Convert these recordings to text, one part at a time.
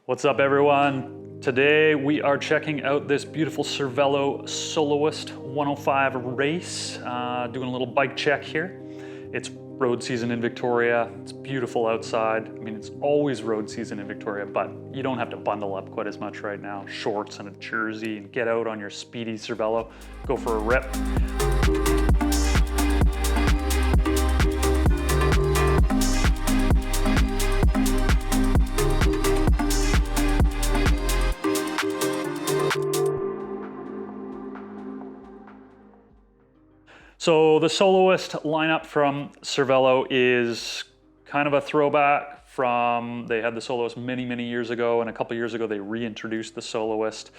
What's up, everyone? Today we are checking out this beautiful Cerello Soloist 105 race, doing a little bike check here. It's road season in Victoria. It's beautiful outside. I mean, it's always road season in Victoria, but you don't have to bundle up quite as much right now. Shorts and a jersey and get out on your speedy Cerello. Go for a rip. So the Soloist lineup from Cerello is kind of a throwback from, they had the Soloist many years ago, and a couple years ago they reintroduced the Soloist.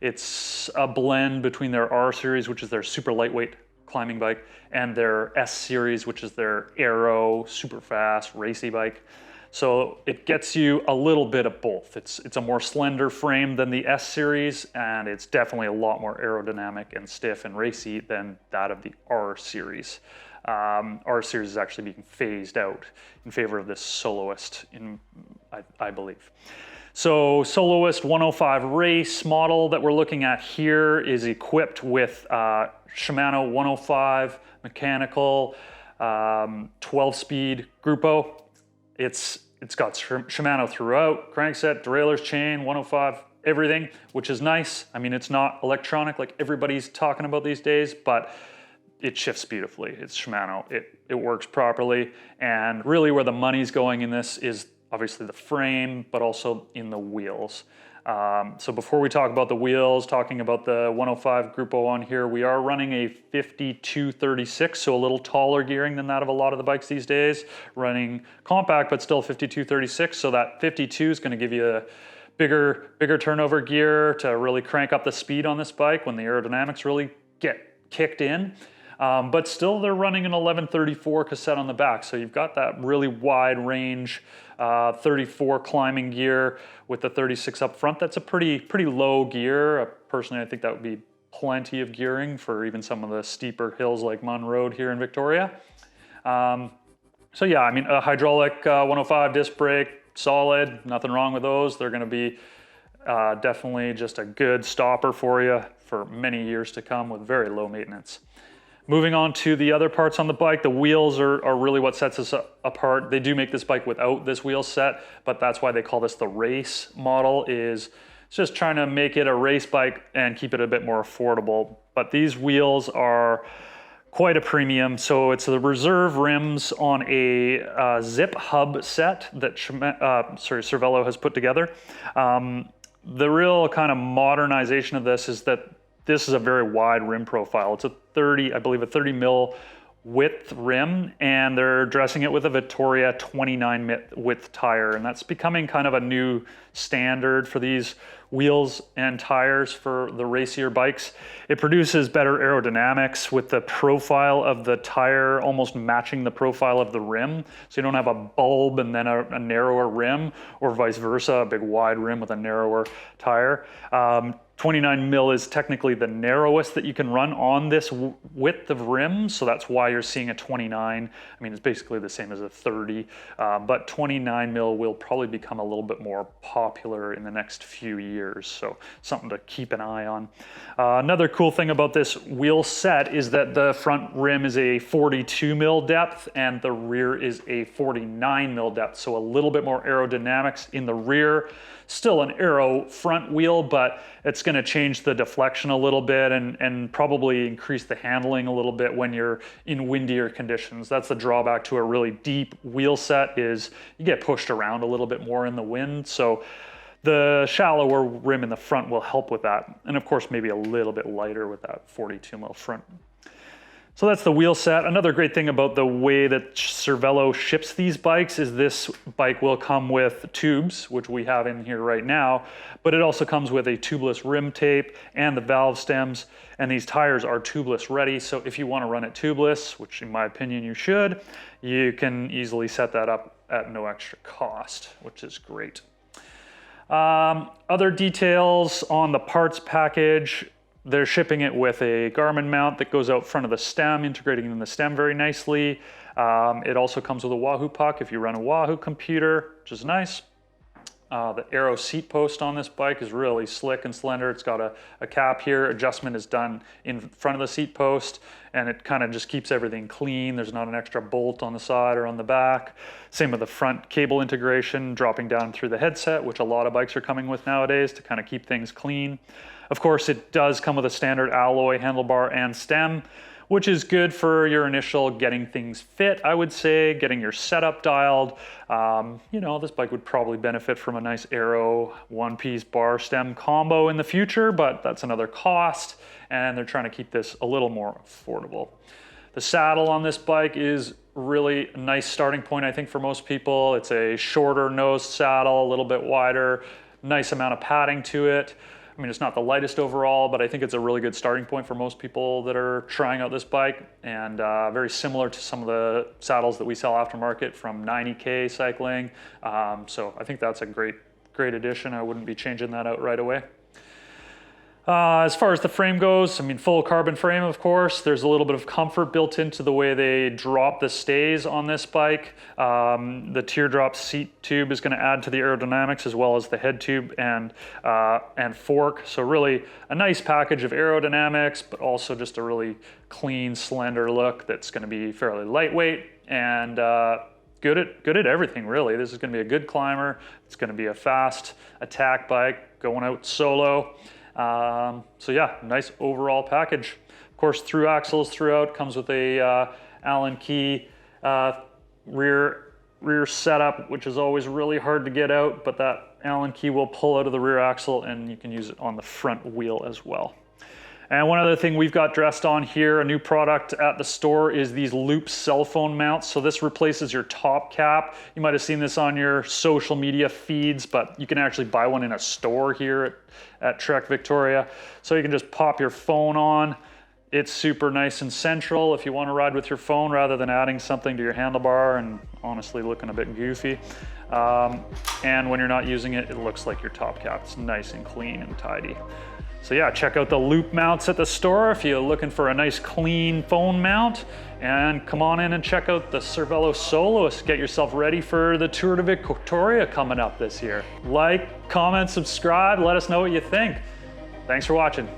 It's a blend between their R series, which is their super lightweight climbing bike, and their S series, which is their aero, super fast, racy bike. So it gets you a little bit of both. It's a more slender frame than the S series, and it's definitely a lot more aerodynamic and stiff and racy than that of the R series. R series is actually being phased out in favor of this Soloist, I believe. So Soloist 105 race model that we're looking at here is equipped with Shimano 105 mechanical 12-speed Grupo. It's got Shimano throughout, crankset, derailleurs, chain, 105, everything, which is nice. I mean, it's not electronic like everybody's talking about these days, but it shifts beautifully. It's Shimano. It works properly, and really where the money's going in this is obviously the frame, but also in the wheels. So before we talk about the wheels, talking about the 105 Grupo on here, we are running a 5236, so a little taller gearing than that of a lot of the bikes these days, running compact, but still 5236. So that 52 is going to give you a bigger turnover gear to really crank up the speed on this bike when the aerodynamics really get kicked in. But still they're running an 1134 cassette on the back. So you've got that really wide range 34 climbing gear with the 36 up front. That's a pretty low gear. Personally, I think that would be plenty of gearing for even some of the steeper hills like Munn Road here in Victoria. So yeah, I mean, a hydraulic 105 disc brake, solid, nothing wrong with those. They're gonna be definitely just a good stopper for you for many years to come with very low maintenance. Moving on to the other parts on the bike, the wheels are really what sets us apart. They do make this bike without this wheel set, but that's why they call this the race model. It's just trying to make it a race bike and keep it a bit more affordable. But these wheels are quite a premium. So it's the reserve rims on a zip hub set that Cerello has put together. The real kind of modernization of this is that this is a very wide rim profile. It's a 30 mil width rim, and they're dressing it with a Vittoria 29 width tire, and that's becoming kind of a new standard for these wheels and tires for the racier bikes. It produces better aerodynamics with the profile of the tire almost matching the profile of the rim, so you don't have a bulb and then a narrower rim, or vice versa, a big wide rim with a narrower tire. 29 mil is technically the narrowest that you can run on this width of rim, so that's why you're seeing a 29. I mean, it's basically the same as a 30, but 29 mil will probably become a little bit more popular in the next few years, so something to keep an eye on. Another cool thing about this wheel set is that the front rim is a 42 mil depth and the rear is a 49 mil depth, so a little bit more aerodynamics in the rear. Still an aero front wheel, but it's going to change the deflection a little bit and probably increase the handling a little bit when you're in windier conditions. That's the drawback to a really deep wheel set, is you get pushed around a little bit more in the wind. So the shallower rim in the front will help with that. And of course, maybe a little bit lighter with that 42 mil front. So that's the wheel set. Another great thing about the way that Cerello ships these bikes is this bike will come with tubes, which we have in here right now, but it also comes with a tubeless rim tape and the valve stems, and these tires are tubeless ready. So if you want to run it tubeless, which in my opinion you should, you can easily set that up at no extra cost, which is great. Other details on the parts package. They're shipping it with a Garmin mount that goes out front of the stem, integrating in the stem very nicely. It also comes with a Wahoo puck if you run a Wahoo computer, which is nice. The Aero seat post on this bike is really slick and slender. It's got a cap here. Adjustment is done in front of the seat post, and it kind of just keeps everything clean. There's not an extra bolt on the side or on the back. Same with the front cable integration, dropping down through the headset, which a lot of bikes are coming with nowadays to kind of keep things clean. Of course, it does come with a standard alloy handlebar and stem, which is good for your initial getting things fit, I would say, getting your setup dialed. You know, this bike would probably benefit from a nice Aero one-piece bar stem combo in the future, but that's another cost, and they're trying to keep this a little more affordable. The saddle on this bike is really a nice starting point, I think, for most people. It's a shorter nose saddle, a little bit wider, nice amount of padding to it. I mean, it's not the lightest overall, but I think it's a really good starting point for most people that are trying out this bike, and very similar to some of the saddles that we sell aftermarket from 90K Cycling. So I think that's a great addition. I wouldn't be changing that out right away. As far as the frame goes, I mean, full carbon frame, of course. There's a little bit of comfort built into the way they drop the stays on this bike. The teardrop seat tube is going to add to the aerodynamics, as well as the head tube and fork. So really a nice package of aerodynamics, but also just a really clean, slender look that's going to be fairly lightweight and good at everything, really. This is going to be a good climber. It's going to be a fast attack bike going out solo. So yeah, nice overall package. Of course, through axles throughout, comes with a Allen key rear setup, which is always really hard to get out, but that Allen key will pull out of the rear axle, and you can use it on the front wheel as well. And one other thing we've got dressed on here, a new product at the store, is these loop cell phone mounts. So this replaces your top cap. You might have seen this on your social media feeds, but you can actually buy one in a store here at Trek Victoria. So you can just pop your phone on. It's super nice and central if you want to ride with your phone rather than adding something to your handlebar and honestly looking a bit goofy. And when you're not using it, it looks like your top cap. It's nice and clean and tidy. So yeah, check out the loop mounts at the store if you're looking for a nice clean phone mount, and come on in and check out the Cerello Soloist. Get yourself ready for the Tour de Victoria coming up this year. Like, comment, subscribe, let us know what you think. Thanks for watching.